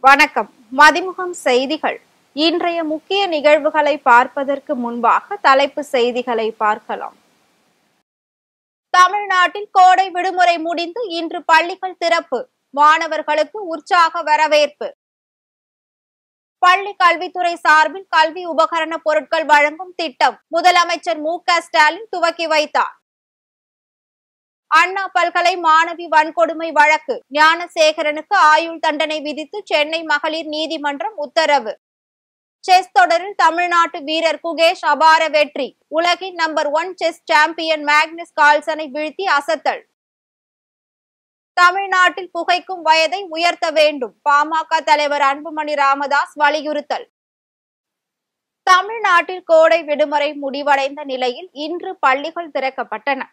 வணக்கம். மதிமுகம் செய்திகள். இன்றைய முக்கிய நிகழ்வுகளை பார்ப்பதற்கு முன்பாக தலைப்பு செய்திகளை பார்க்கலாம். தமிழ்நாட்டில் கோடை விடுமுறை முடிந்து இன்று பள்ளிகள் திறப்பு. மாணவர்களுக்கு உற்சாக வரவேற்பு. பள்ளி கல்வித்துறை சார்பில் கல்வி உபகரண பொருட்கள் வழங்கும் திட்டம் முதலமைச்சர் மு.க.ஸ்டாலின் துவக்கி வைத்தார். அண்ணா பல்கலை மாணவி வன்கொடுமை வழக்கு ஞானசேகரனுக்கு ஆயுள் தண்டனை விதித்து சென்னை மகளிர் நீதிமன்றம் உத்தரவு. செஸ் தொடரில் தமிழ்நாட்டு வீரர் குகேஷ் அபார வெற்றி. உலகின் நம்பர் 1 செஸ் சாம்பியன் மேக்னஸ் கால்சனை வீழ்த்தி அசத்தல். தமிழ்நாட்டில் புகைக்கும் வயதை உயர்த்த வேண்டும். பாமக தலைவர் அன்புமணி ராமதாஸ் வலியுறுத்தல். தமிழ்நாட்டில் கோடை விடுமுறை முடிவடைந்த நிலையில் இன்று பள்ளிகள் திறக்கப்பட்டன.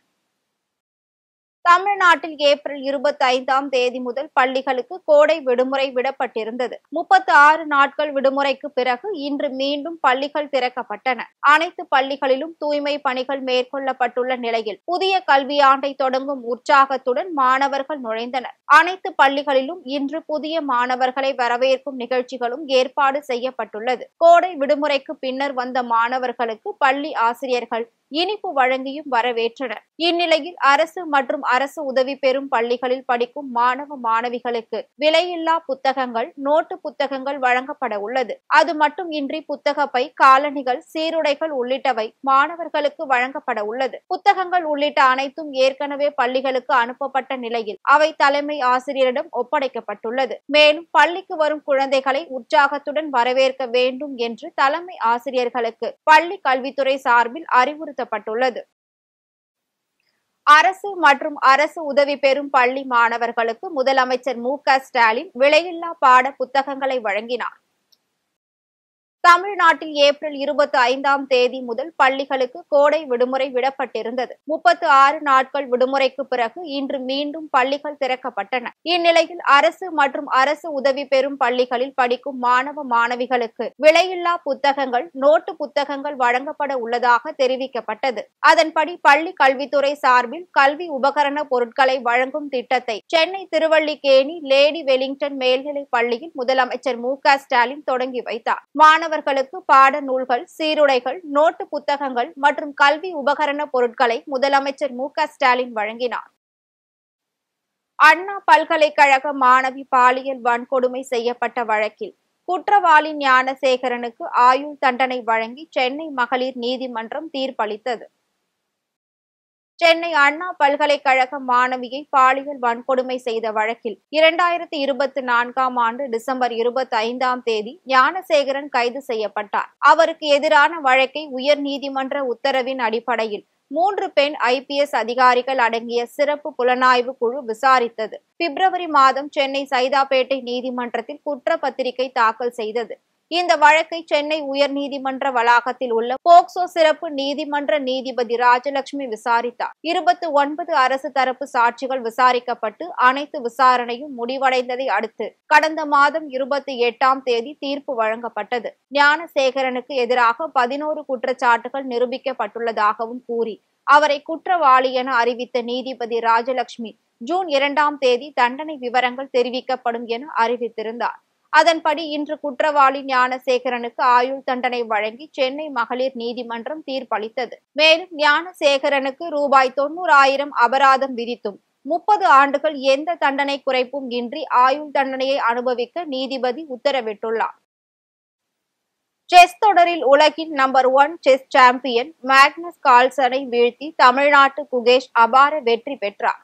தமிழ்நாட்டில் ஏப்ரல் 25ஆம் தேதி முதல் பள்ளிகளுக்கு கோடை விடுமுறை விடப்பட்டிருந்தது. 36 நாட்கள் விடுமுறைக்கு பிறகு இன்று மீண்டும் பள்ளிகள் திறக்கப்பட்டன. அனைத்து பள்ளிகளிலும் தூய்மை பணிகள் மேற்கொள்ளப்பட்டுள்ள நிலையில் புதிய கல்வியாண்டை தொடங்கும் உற்சாகத்துடன் மாணவர்கள் நுழைந்தனர். அனைத்து பள்ளிகளிலும் இன்று புதிய மாணவர்களை வரவேற்கும் நிகழ்ச்சிகளும் ஏற்பாடு செய்யப்பட்டுள்ளது. கோடை விடுமுறைக்கு பின்னர் வந்த மாணவர்களுக்கு பள்ளி ஆசிரியர்கள் இனிப்பு வழங்கியும் வரவேற்றனர். இந்நிலையில் அரசு மற்றும் அரசு உதவி பெறும் பள்ளிகளில் படிக்கும் மாணவ மாணவிகளுக்கு விலையில்லா புத்தகங்கள், நோட்டு புத்தகங்கள் வழங்கப்பட உள்ளது. அது மட்டும் இன்றி புத்தக பை, காலணிகள், சீருடைகள் உள்ளிட்டவை மாணவர்களுக்கு வழங்கப்பட உள்ளது. புத்தகங்கள் உள்ளிட்ட அனைத்தும் ஏற்கனவே பள்ளிகளுக்கு அனுப்பப்பட்ட நிலையில் அவை தலைமை ஆசிரியரிடம் ஒப்படைக்கப்பட்டுள்ளது. மேலும் பள்ளிக்கு வரும் குழந்தைகளை உற்சாகத்துடன் வரவேற்க வேண்டும் என்று தலைமை ஆசிரியர்களுக்கு பள்ளி கல்வித்துறை சார்பில் அறிவுறுத்தப்பட்டுள்ளது. அரசு மற்றும் அரசு உதவி பெறும் பள்ளி மாணவர்களுக்கு முதலமைச்சர் மு.க.ஸ்டாலின் விலையில்லா பாட புத்தகங்களை வழங்கினார். தமிழ்நாட்டில் ஏப்ரல் 25ஆம் தேதி முதல் பள்ளிகளுக்கு கோடை விடுமுறை விடப்பட்டிருந்தது. 36 நாட்கள் விடுமுறைக்கு பிறகு இன்று மீண்டும் பள்ளிகள் திறக்கப்பட்டன. இந்நிலையில் அரசு மற்றும் அரசு உதவி பெறும் பள்ளிகளில் படிக்கும் மாணவ மாணவிகளுக்கு விலையில்லா புத்தகங்கள், நோட்டு புத்தகங்கள் வழங்கப்பட உள்ளதாக தெரிவிக்கப்பட்டது. அதன்படி பள்ளி கல்வித்துறை சார்பில் கல்வி உபகரண பொருட்களை வழங்கும் திட்டத்தை சென்னை திருவல்லிக்கேணி லேடி வெலிங்டன் மேல்நிலைப் பள்ளியில் முதலமைச்சர் மு.க.ஸ்டாலின் தொடங்கி வைத்தார். மாணவர்களுக்கு பாட நூல்கள், சீருடைகள், நோட்டு புத்தகங்கள் மற்றும் கல்வி உபகரண பொருட்களை முதலமைச்சர் மு.க.ஸ்டாலின் வழங்கினார். அண்ணா பல்கலைக்கழக மாணவி பாலியல் வன்கொடுமை செய்யப்பட்ட வழக்கில் குற்றவாளி ஞானசேகரனுக்கு ஆயுள் தண்டனை வழங்கி சென்னை மகளிர் நீதிமன்றம் தீர்ப்பளித்தது. சென்னை அண்ணா பல்கலைக்கழக மாணவியை பாலியல் வன்கொடுமை செய்த வழக்கில் 2024ஆம் ஆண்டு டிசம்பர் 25ஆம் தேதி ஞானசேகரன் கைது செய்யப்பட்டார். அவருக்கு எதிரான வழக்கை உயர் நீதிமன்ற உத்தரவின் அடிப்படையில் 3 பெண் IPS அதிகாரிகள் அடங்கிய சிறப்பு புலனாய்வு குழு விசாரித்தது. பிப்ரவரி மாதம் சென்னை சைதாப்பேட்டை நீதிமன்றத்தில் குற்றப்பத்திரிகை தாக்கல் செய்தது. இந்த வழக்கை சென்னை உயர்நீதிமன்ற வளாகத்தில் உள்ள போக்சோ சிறப்பு நீதிமன்ற நீதிபதி ராஜலட்சுமி விசாரித்தார். 29 அரசு தரப்பு சாட்சிகள் விசாரிக்கப்பட்டு அனைத்து விசாரணையும் முடிவடைந்ததை அடுத்து கடந்த மாதம் 28ஆம் தேதி தீர்ப்பு வழங்கப்பட்டது. ஞானசேகரனுக்கு எதிராக 11 குற்றச்சாட்டுகள் நிரூபிக்கப்பட்டுள்ளதாகவும் கூறி அவரை குற்றவாளி என அறிவித்த நீதிபதி ராஜலட்சுமி ஜூன் 2ஆம் தேதி தண்டனை விவரங்கள் தெரிவிக்கப்படும் என அறிவித்திருந்தார். அதன்படி இன்று குற்றவாளி ஞானசேகரனுக்கு ஆயுள் தண்டனை வழங்கி சென்னை மகளிர் நீதிமன்றம் தீர்ப்பளித்தது. மேலும் ஞானசேகரனுக்கு ரூபாய் 90,000 அபராதம் விதித்தும் 30 ஆண்டுகள் எந்த தண்டனை குறைப்பும் இன்றி ஆயுள் தண்டனையை அனுபவிக்க நீதிபதி உத்தரவிட்டுள்ளார். செஸ் தொடரில் உலகின் நம்பர் 1 செஸ் சாம்பியன் மேக்னஸ் கால்சனை வீழ்த்தி தமிழ்நாட்டு குகேஷ் அபார வெற்றி பெற்றார்.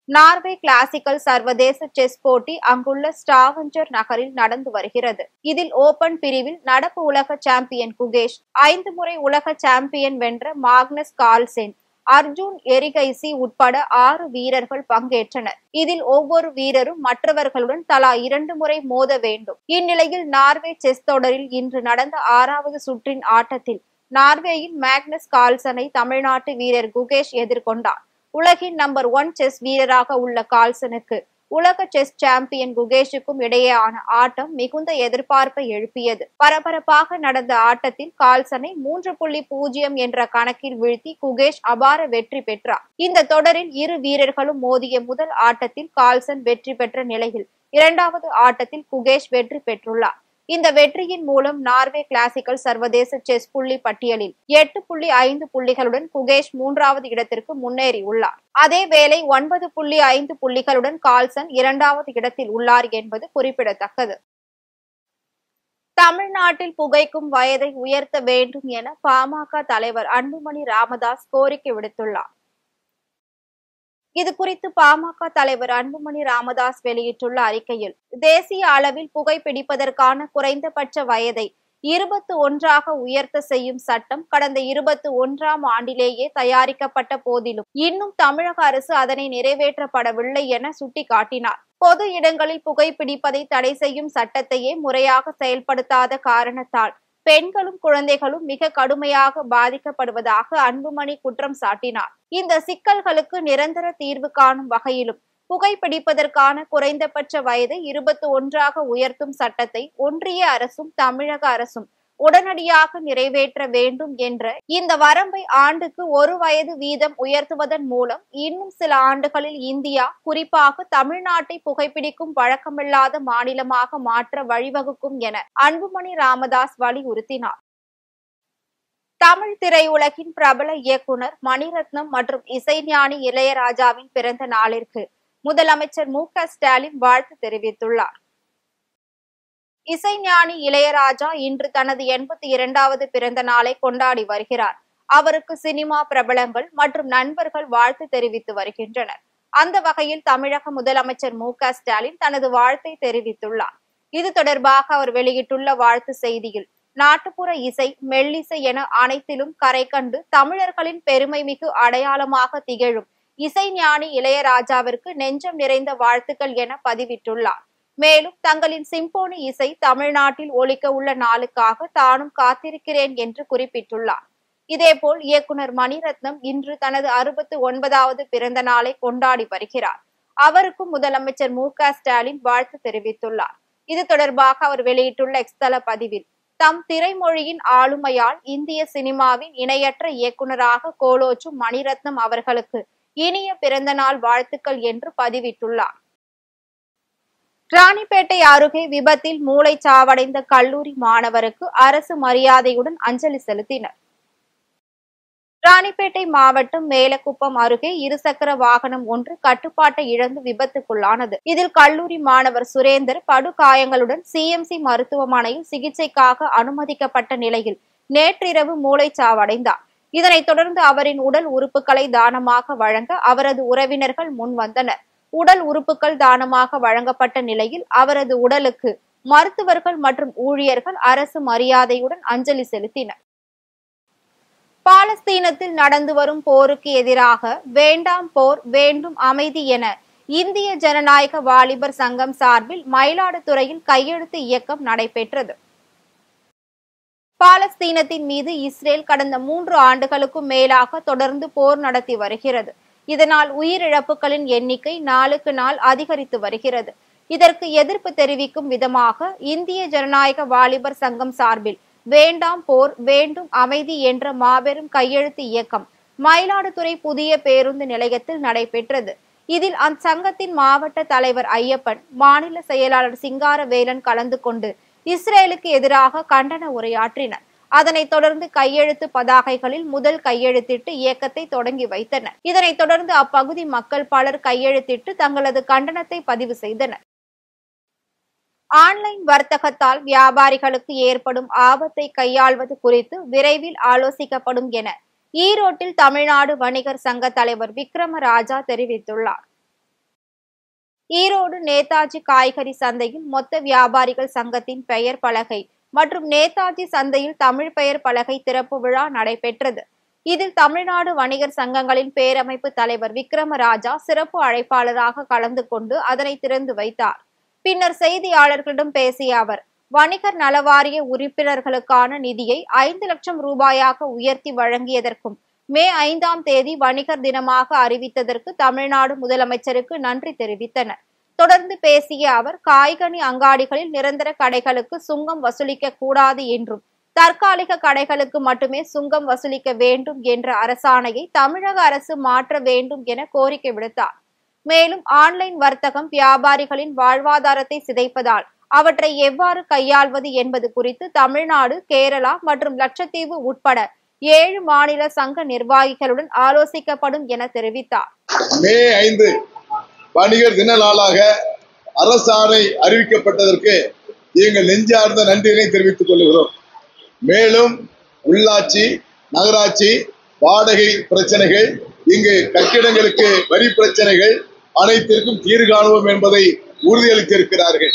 நார்வே கிளாசிக்கல் சர்வதேச செஸ் போட்டி அங்குள்ள ஸ்டாவஞ்சர் நகரில் நடந்து வருகிறது. இதில் ஓபன் பிரிவில் நடப்பு உலக சாம்பியன் குகேஷ், 5 முறை உலக சாம்பியன் வென்ற மாக்னஸ் கால்சென், அர்ஜுன் எரிகைசி உட்பட 6 வீரர்கள் பங்கேற்றனர். இதில் ஒவ்வொரு வீரரும் மற்றவர்களுடன் தலா 2 முறை மோத வேண்டும். இந்நிலையில் நார்வே செஸ் தொடரில் இன்று நடந்த 6வது சுற்றின் ஆட்டத்தில் நார்வேயின் மேக்னஸ் கால்சனை தமிழ்நாட்டு வீரர் குகேஷ் எதிர்கொண்டார். உலகின் நம்பர் 1 செஸ் வீரராக உள்ள கால்சனுக்கு உலக செஸ் சாம்பியன் குகேஷுக்கும் இடையேயான ஆட்டம் மிகுந்த எதிர்பார்ப்பை எழுப்பியது. பரபரப்பாக நடந்த ஆட்டத்தில் கால்சனை 3.0 என்ற கணக்கில் வீழ்த்தி குகேஷ் அபார வெற்றி பெற்றார். இந்த தொடரில் இரு வீரர்களும் மோதிய முதல் ஆட்டத்தில் கால்சன் வெற்றி பெற்ற நிலையில் இரண்டாவது ஆட்டத்தில் குகேஷ் வெற்றி பெற்றுள்ளார். இந்த வெற்றியின் மூலம் நார்வே கிளாசிக்கல் சர்வதேச செஸ் புள்ளி பட்டியலில் 8.5 புள்ளிகளுடன் குகேஷ் 3வது இடத்திற்கு முன்னேறியுள்ளார். அதேவேளை 9.5 புள்ளிகளுடன் கால்சன் 2வது இடத்தில் உள்ளார் என்பது குறிப்பிடத்தக்கது. தமிழ்நாட்டில் புகைக்கும் வயதை உயர்த்த வேண்டும் என பாமக தலைவர் அன்புமணி ராமதாஸ் கோரிக்கை விடுத்துள்ளார். இது குறித்து பாமக தலைவர் அன்புமணி ராமதாஸ் வெளியிட்டுள்ள அறிக்கையில், தேசிய அளவில் புகைப்பிடிப்பதற்கான குறைந்தபட்ச வயதை 21ஆக உயர்த்த செய்யும் சட்டம் கடந்த 21ஆம் ஆண்டிலேயே தயாரிக்கப்பட்ட போதிலும் இன்னும் தமிழக அரசு அதனை நிறைவேற்றப்படவில்லை என சுட்டிக்காட்டினார். பொது இடங்களில் புகைப்பிடிப்பதை தடை செய்யும் சட்டத்தையே முறையாக செயல்படுத்தாத காரணத்தால் பெண்களும் குழந்தைகளும் மிக கடுமையாக பாதிக்கப்படுவதாக அன்புமணி குற்றம் சாட்டினார். இந்த சிக்கல்களுக்கு நிரந்தர தீர்வு காணும் வகையிலும் புகைப்பிடிப்பதற்கான குறைந்தபட்ச வயதை 21ஆக உயர்த்தும் சட்டத்தை ஒன்றிய அரசும் தமிழக அரசும் உடனடியாக நிறைவேற்ற வேண்டும் என்ற இந்த வரம்பை ஆண்டுக்கு 1 வயது வீதம் உயர்த்துவதன் மூலம் இன்னும் சில ஆண்டுகளில் இந்தியா, குறிப்பாக தமிழ்நாட்டை புகைப்பிடிக்கும் வழக்கமில்லாத மாநிலமாக மாற்ற வழிவகுக்கும் என அன்புமணி ராமதாஸ் வலியுறுத்தினார். தமிழ் திரையுலகின் பிரபல இயக்குனர் மணிரத்னம் மற்றும் இசைஞானி இளையராஜாவின் பிறந்த நாளிற்கு முதலமைச்சர் மு.க. ஸ்டாலின் வாழ்த்து தெரிவித்துள்ளார். இசைஞானி இளையராஜா இன்று தனது 82வது பிறந்த நாளை கொண்டாடி வருகிறார். அவருக்கு சினிமா பிரபலங்கள் மற்றும் நண்பர்கள் வாழ்த்து தெரிவித்து வருகின்றனர். அந்த வகையில் தமிழக முதலமைச்சர் மு.க. ஸ்டாலின் தனது வாழ்த்தை தெரிவித்துள்ளார். இது தொடர்பாக அவர் வெளியிட்டுள்ள வாழ்த்து செய்தியில், நாட்டுப்புற இசை, மெல்லிசை என அனைத்திலும் கரை கண்டு தமிழர்களின் பெருமை மிகு அடையாளமாக திகழும் இசைஞானி இளையராஜாவிற்கு நெஞ்சம் நிறைந்த வாழ்த்துக்கள் என பதிவிட்டுள்ளார். மேலும் தங்களின் சிம்போனி இசை தமிழ்நாட்டில் ஒலிக்க உள்ள நாளுக்காக தானும் காத்திருக்கிறேன் என்று குறிப்பிட்டுள்ளார். இதேபோல் இயக்குனர் மணிரத்னம் இன்று தனது 69வது பிறந்த நாளை கொண்டாடி வருகிறார். அவருக்கும் முதலமைச்சர் மு.க. ஸ்டாலின் வாழ்த்து தெரிவித்துள்ளார். இது தொடர்பாக அவர் வெளியிட்டுள்ள எக்ஸ் தள பதிவில், தம் திரைமொழியின் ஆளுமையால் இந்திய சினிமாவின் இணையற்ற இயக்குனராக கோலோச்சும் மணிரத்னம் அவர்களுக்கு இனிய பிறந்த நாள் வாழ்த்துக்கள் என்று பதிவிட்டுள்ளார். ராணிப்பேட்டை அருகே விபத்தில் மூளைச்சாவடைந்த கல்லூரி மாணவருக்கு அரசு மரியாதையுடன் அஞ்சலி செலுத்தினர். ராணிப்பேட்டை மாவட்டம் மேலக்குப்பம் அருகே இருசக்கர வாகனம் ஒன்று கட்டுப்பாட்டை இழந்து விபத்துக்குள்ளானது. இதில் கல்லூரி மாணவர் சுரேந்தர் படுகாயங்களுடன் சிஎம்சி மருத்துவமனையில் சிகிச்சைக்காக அனுமதிக்கப்பட்ட நிலையில் நேற்றிரவு மூளைச்சாவடைந்தார். இதனைத் தொடர்ந்து அவரின் உடல் உறுப்புகளை தானமாக வழங்க அவரது உறவினர்கள் முன் வந்தனர். உடல் உறுப்புகள் தானமாக வழங்கப்பட்ட நிலையில் அவரது உடலுக்கு மருத்துவர்கள் மற்றும் ஊழியர்கள் அரசு மரியாதையுடன் அஞ்சலி செலுத்தினர். பாலஸ்தீனத்தில் நடந்து வரும் போருக்கு எதிராக வேண்டாம் போர், வேண்டும் அமைதி என இந்திய ஜனநாயக வாலிபர் சங்கம் சார்பில் மயிலாடுதுறையில் கையெழுத்து இயக்கம் நடைபெற்றது. பாலஸ்தீனத்தின் மீது இஸ்ரேல் கடந்த 3 ஆண்டுகளுக்கும் மேலாக தொடர்ந்து போர் நடத்தி வருகிறது. இதனால் உயிரிழப்புகளின் எண்ணிக்கை நாளுக்கு நாள் அதிகரித்து வருகிறது. இதற்கு எதிர்ப்பு தெரிவிக்கும் விதமாக இந்திய ஜனநாயக வாலிபர் சங்கம் சார்பில் வேண்டாம் போர், வேண்டும் அமைதி என்ற மாபெரும் கையெழுத்து இயக்கம் மயிலாடுதுறை புதிய பேருந்து நிலையத்தில் நடைபெற்றது. இதில் அச்சங்கத்தின் மாவட்ட தலைவர் ஐயப்பன், மாநில செயலாளர் சிங்காரவேலன் கலந்து கொண்டு இஸ்ரேலுக்கு எதிராக கண்டன உரையாற்றினர். அதனைத் தொடர்ந்து கையெழுத்து பதாகைகளில் முதல் கையெழுத்திட்டு இயக்கத்தை தொடங்கி வைத்தனர். இதனைத் தொடர்ந்து அப்பகுதி மக்கள் பலர் கையெழுத்திட்டு தங்களது கண்டனத்தை பதிவு செய்தனர். ஆன்லைன் வர்த்தகத்தால் வியாபாரிகளுக்கு ஏற்படும் ஆபத்தை கையாள்வது குறித்து விரைவில் ஆலோசிக்கப்படும் என ஈரோட்டில் தமிழ்நாடு வணிகர் சங்க தலைவர் விக்ரமராஜா தெரிவித்துள்ளார். ஈரோடு நேதாஜி காய்கறி சந்தையில் மொத்த வியாபாரிகள் சங்கத்தின் பெயர் பலகை மற்றும் நேதாஜி சந்தையில் தமிழ் பெயர் பலகை திறப்பு விழா நடைபெற்றது. இதில் தமிழ்நாடு வணிகர் சங்கங்களின் பேரமைப்பு தலைவர் விக்ரமராஜா சிறப்பு அழைப்பாளராக கலந்து கொண்டு அதனை திறந்து வைத்தார். பின்னர் செய்தியாளர்களிடம் பேசிய அவர், வணிகர் நலவாரிய உறுப்பினர்களுக்கான நிதியை 5 லட்சம் ரூபாயாக உயர்த்தி வழங்கியதற்கும் மே 5ஆம் தேதி வணிகர் தினமாக அறிவித்ததற்கு தமிழ்நாடு முதலமைச்சருக்கு நன்றி தெரிவித்தனர். தொடர்ந்து பேசிய அவர், காய்கனி அங்காடிகளில் நிரந்தர கடைகளுக்கு சுங்கம் வசூலிக்க கூடாது என்றும், தற்காலிக கடைகளுக்கு மட்டுமே சுங்கம் வசூலிக்க வேண்டும் என்ற அரசாணையை தமிழக அரசு மாற்ற வேண்டும் என கோரிக்கை விடுத்தார். மேலும் ஆன்லைன் வர்த்தகம் வியாபாரிகளின் வாழ்வாதாரத்தை சிதைப்பதால் அவற்றை எவ்வாறு கையாள்வது என்பது குறித்து தமிழ்நாடு, கேரளா மற்றும் லட்சத்தீவு உட்பட 7 மாநில சங்க நிர்வாகிகளுடன் ஆலோசிக்கப்படும் என தெரிவித்தார். மே 5 வணிகர் தின நாளாக அரசாணை அறிவிக்கப்பட்டதற்கு எங்கள் நெஞ்சார்ந்த நன்றியினை தெரிவித்துக் கொள்கிறோம். மேலும் உள்ளாட்சி, நகராட்சி, வாடகை பிரச்சனைகள், இங்கு கட்டிடங்களுக்கு வரி பிரச்சனைகள் அனைத்திற்கும் தீர்வு காணுவோம் என்பதை உறுதியளித்திருக்கிறார்கள்.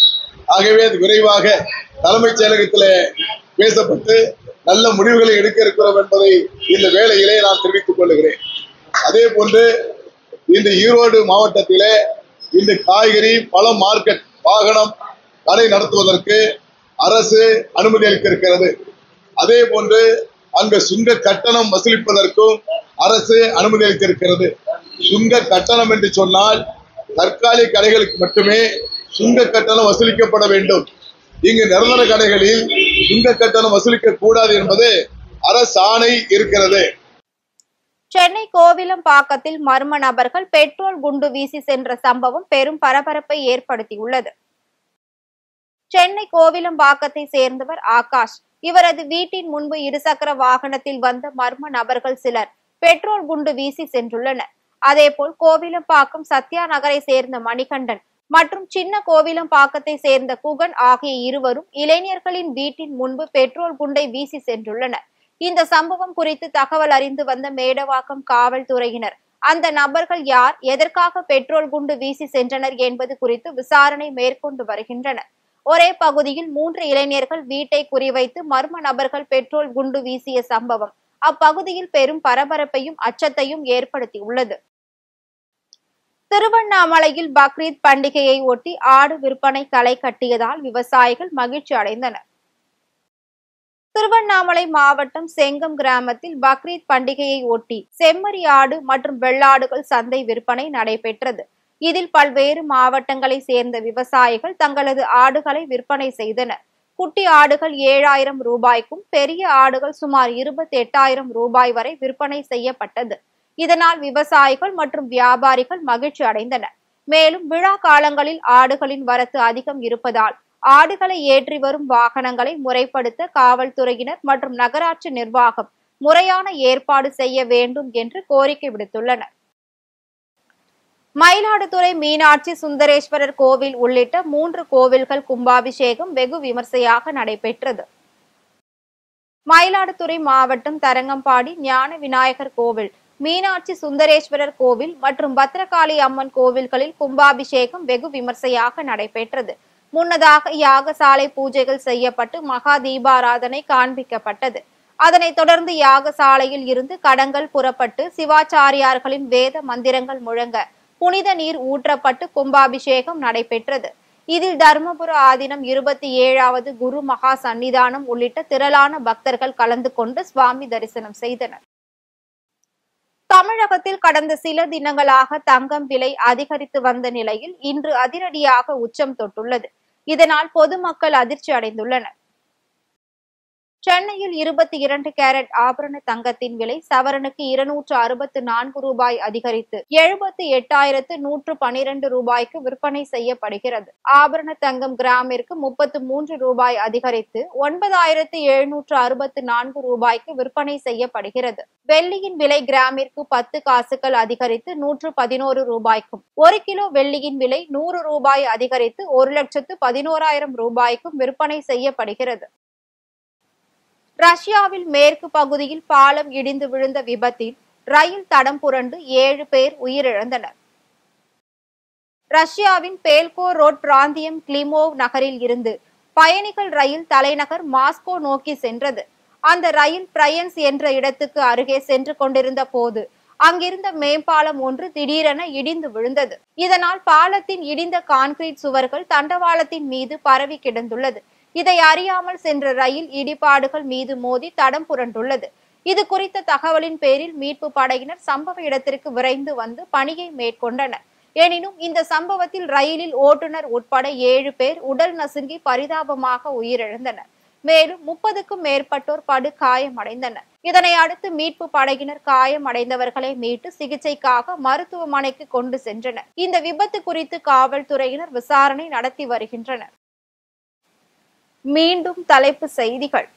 ஆகவே அது விரைவாக தலைமைச் செயலகத்தில் பேசப்பட்டு நல்ல முடிவுகளை எடுக்க இருக்கிறோம் என்பதை இந்த வேளையிலே நான் தெரிவித்துக் கொள்கிறேன். அதே போன்று இந்த ஈரோடு மாவட்டத்திலே இந்த காய்கறி பழ மார்க்கெட் வாகனம் கடை நடத்துவதற்கு அரசு அனுமதி அளித்திருக்கிறது. அதே போன்று அங்கு சுங்க கட்டணம் வசூலிப்பதற்கும் அரசு அனுமதி அளித்திருக்கிறது. சுங்க கட்டணம் என்று சொன்னால் தற்காலிக கடைகளுக்கு மட்டுமே சுங்க கட்டணம் வசூலிக்கப்பட வேண்டும். இங்கு நிரந்தர கடைகளில் சுங்க கட்டணம் வசூலிக்க கூடாது என்பது அரசாணை இருக்கிறது. சென்னை கோவிலம்பாக்கத்தில் மர்ம நபர்கள் பெட்ரோல் குண்டு வீசி சென்ற சம்பவம் பெரும் பரபரப்பை ஏற்படுத்தியுள்ளது. சென்னை கோவிலம்பாக்கத்தை சேர்ந்தவர் ஆகாஷ். இவரது வீட்டின் முன்பு இருசக்கர வாகனத்தில் வந்த மர்ம நபர்கள் சிலர் பெட்ரோல் குண்டு வீசி சென்றுள்ளனர். அதேபோல் கோவிலம்பாக்கம் சத்யா நகரை சேர்ந்த மணிகண்டன் மற்றும் சின்ன கோவிலம்பாக்கத்தை சேர்ந்த குகன் ஆகிய இருவரும் இளைஞர்களின் வீட்டின் முன்பு பெட்ரோல் குண்டை வீசி சென்றுள்ளனர். இந்த சம்பவம் குறித்து தகவல் அறிந்து வந்த மேடவாக்கம் காவல்துறையினர் அந்த நபர்கள் யார், எதற்காக பெட்ரோல் குண்டு வீசி சென்றனர் என்பது குறித்து விசாரணை மேற்கொண்டு வருகின்றனர். ஒரே பகுதியில் 3 இளைஞர்கள் வீட்டை குறிவைத்து மர்ம நபர்கள் பெட்ரோல் குண்டு வீசிய சம்பவம் அப்பகுதியில் பெரும் பரபரப்பையும் அச்சத்தையும் ஏற்படுத்தியுள்ளது. திருவண்ணாமலையில் பக்ரீத் பண்டிகையை ஒட்டி ஆடு விற்பனை களை கட்டியதால் விவசாயிகள் மகிழ்ச்சி அடைந்தனர். திருவண்ணாமலை மாவட்டம் செங்கம் கிராமத்தில் பக்ரீத் பண்டிகையை ஒட்டி செம்மறி ஆடு மற்றும் வெள்ளாடுகள் சந்தை விற்பனை நடைபெற்றது. இதில் பல்வேறு மாவட்டங்களை சேர்ந்த விவசாயிகள் தங்களது ஆடுகளை விற்பனை செய்தனர். குட்டி ஆடுகள் 7,000 ரூபாய்க்கும், பெரிய ஆடுகள் சுமார் 28,000 ரூபாய் வரை விற்பனை செய்யப்பட்டது. இதனால் விவசாயிகள் மற்றும் வியாபாரிகள் மகிழ்ச்சி அடைந்தனர். மேலும் விழா காலங்களில் ஆடுகளின் வரத்து அதிகம் இருப்பதால் ஆடுகளை ஏற்றி வரும் வாகனங்களை முறைப்படுத்த காவல்துறையினர் மற்றும் நகராட்சி நிர்வாகம் முறையான ஏற்பாடு செய்ய வேண்டும் என்று கோரிக்கை விடுத்துள்ளனர். மயிலாடுதுறை மீனாட்சி சுந்தரேஸ்வரர் கோவில் உள்ளிட்ட 3 கோவில்கள் கும்பாபிஷேகம் வெகு விமர்சையாக நடைபெற்றது. மயிலாடுதுறை மாவட்டம் தரங்கம்பாடி ஞான விநாயகர் கோவில், மீனாட்சி சுந்தரேஸ்வரர் கோவில் மற்றும் பத்ரகாளி அம்மன் கோவில்களில் கும்பாபிஷேகம் வெகு விமர்சையாக நடைபெற்றது. முன்னதாக யாகசாலை பூஜைகள் செய்யப்பட்டு மகா தீபாராதனை காண்பிக்கப்பட்டது. அதனைத் தொடர்ந்து யாகசாலையில் இருந்து கடங்கள் புறப்பட்டு சிவாச்சாரியார்களின் வேத மந்திரங்கள் முழங்க புனித நீர் ஊற்றப்பட்டு கும்பாபிஷேகம் நடைபெற்றது. இதில் தர்மபுர ஆதீனம் 27வது குரு மகா சன்னிதானம் உள்ளிட்ட திரளான பக்தர்கள் கலந்து கொண்டு சுவாமி தரிசனம் செய்தனர். தமிழகத்தில் கடந்த சில தினங்களாக தங்கம் விலை அதிகரித்து வந்த நிலையில் இன்று அதிரடியாக உச்சம் தொட்டுள்ளது. இதனால் பொதுமக்கள் அதிர்ச்சி அடைந்துள்ளனர். சென்னையில் 22 கேரட் ஆபரண தங்கத்தின் விலை சவரனுக்கு 264 ரூபாய் அதிகரித்து 78,112 ரூபாய்க்கு விற்பனை செய்யப்படுகிறது. ஆபரண தங்கம் கிராமிற்கு 33 ரூபாய் அதிகரித்து 9,764 ரூபாய்க்கு விற்பனை செய்யப்படுகிறது. வெள்ளியின் விலை கிராமிற்கு 10 காசுகள் அதிகரித்து 111 ரூபாய்க்கும், 1 கிலோ வெள்ளியின் விலை 100 ரூபாய் அதிகரித்து 1,11,000 ரூபாய்க்கும் விற்பனை செய்யப்படுகிறது. ரஷ்யாவில் மேற்கு பகுதியில் பாலம் இடிந்து விழுந்த விபத்தில் ரயில் தடம் புரண்டு 7 பேர் உயிரிழந்தனர். ரஷ்யாவின் பேல்கோ ரோட் பிராந்தியம் கிளிமோவ் நகரில் இருந்து பயணிகள் ரயில் தலைநகர் மாஸ்கோ நோக்கி சென்றது. அந்த ரயில் பிரயன்ஸ் என்ற இடத்துக்கு அருகே சென்று கொண்டிருந்த போது அங்கிருந்த மேம்பாலம் ஒன்று திடீரென இடிந்து விழுந்தது. இதனால் பாலத்தின் இடிந்த கான்கிரீட் சுவர்கள் தண்டவாளத்தின் மீது பரவி கிடந்துள்ளது. இதை அறியாமல் சென்ற ரயில் இடிபாடுகள் மீது மோதி தடம் புரண்டுள்ளது. இது குறித்த தகவலின் பேரில் மீட்பு படையினர் சம்பவ இடத்திற்கு விரைந்து வந்து பணியை மேற்கொண்டனர். எனினும் இந்த சம்பவத்தில் ரயிலில் ஓட்டுநர் உட்பட 7 பேர் உடல் நசுங்கி பரிதாபமாக உயிரிழந்தனர். மேலும் 30க்கும் மேற்பட்டோர் படுகாயமடைந்தனர். இதனை அடுத்து மீட்பு படையினர் காயமடைந்தவர்களை மீட்டு சிகிச்சைக்காக மருத்துவமனைக்கு கொண்டு சென்றனர். இந்த விபத்து குறித்து காவல்துறையினர் விசாரணை நடத்தி வருகின்றனர். மீண்டும் தலைப்புச் செய்திகள்.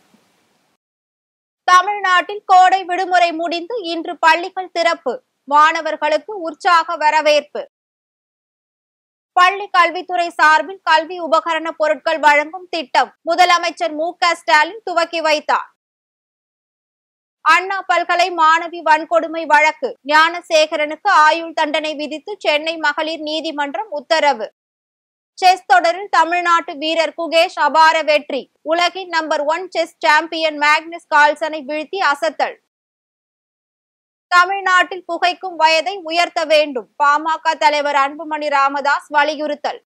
தமிழ்நாட்டில் கோடை விடுமுறை முடிந்து இன்று பள்ளிகள் திறப்பு. மாணவர்களுக்கு உற்சாக வரவேற்பு. பள்ளி கல்வித்துறை சார்பில் கல்வி உபகரண பொருட்கள் வழங்கும் திட்டம் முதலமைச்சர் மு.க. ஸ்டாலின் துவக்கி வைத்தார். அண்ணா பல்கலை மாணவி வன்கொடுமை வழக்கு ஞானசேகரனுக்கு ஆயுள் தண்டனை விதித்து சென்னை மகளிர் நீதிமன்றம் உத்தரவு. செஸ் தொடரில் தமிழ்நாட்டு வீரர் குகேஷ் அபார வெற்றி. உலகின் நம்பர் 1 செஸ் சாம்பியன் மேக்னஸ் கால்சனை வீழ்த்தி அசத்தல். தமிழ்நாட்டில் புகைக்கும் வயதை உயர்த்த வேண்டும். பாமக தலைவர் அன்புமணி ராமதாஸ் வலியுறுத்தல்.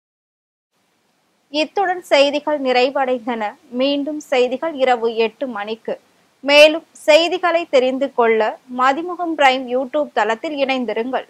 இத்துடன் செய்திகள் நிறைவடைந்தன. மீண்டும் செய்திகள் இரவு 8 மணிக்கு. மேலும் செய்திகளை தெரிந்து கொள்ள மதிமுகம் பிரைம் யூடியூப் தளத்தில் இணைந்திருங்கள்.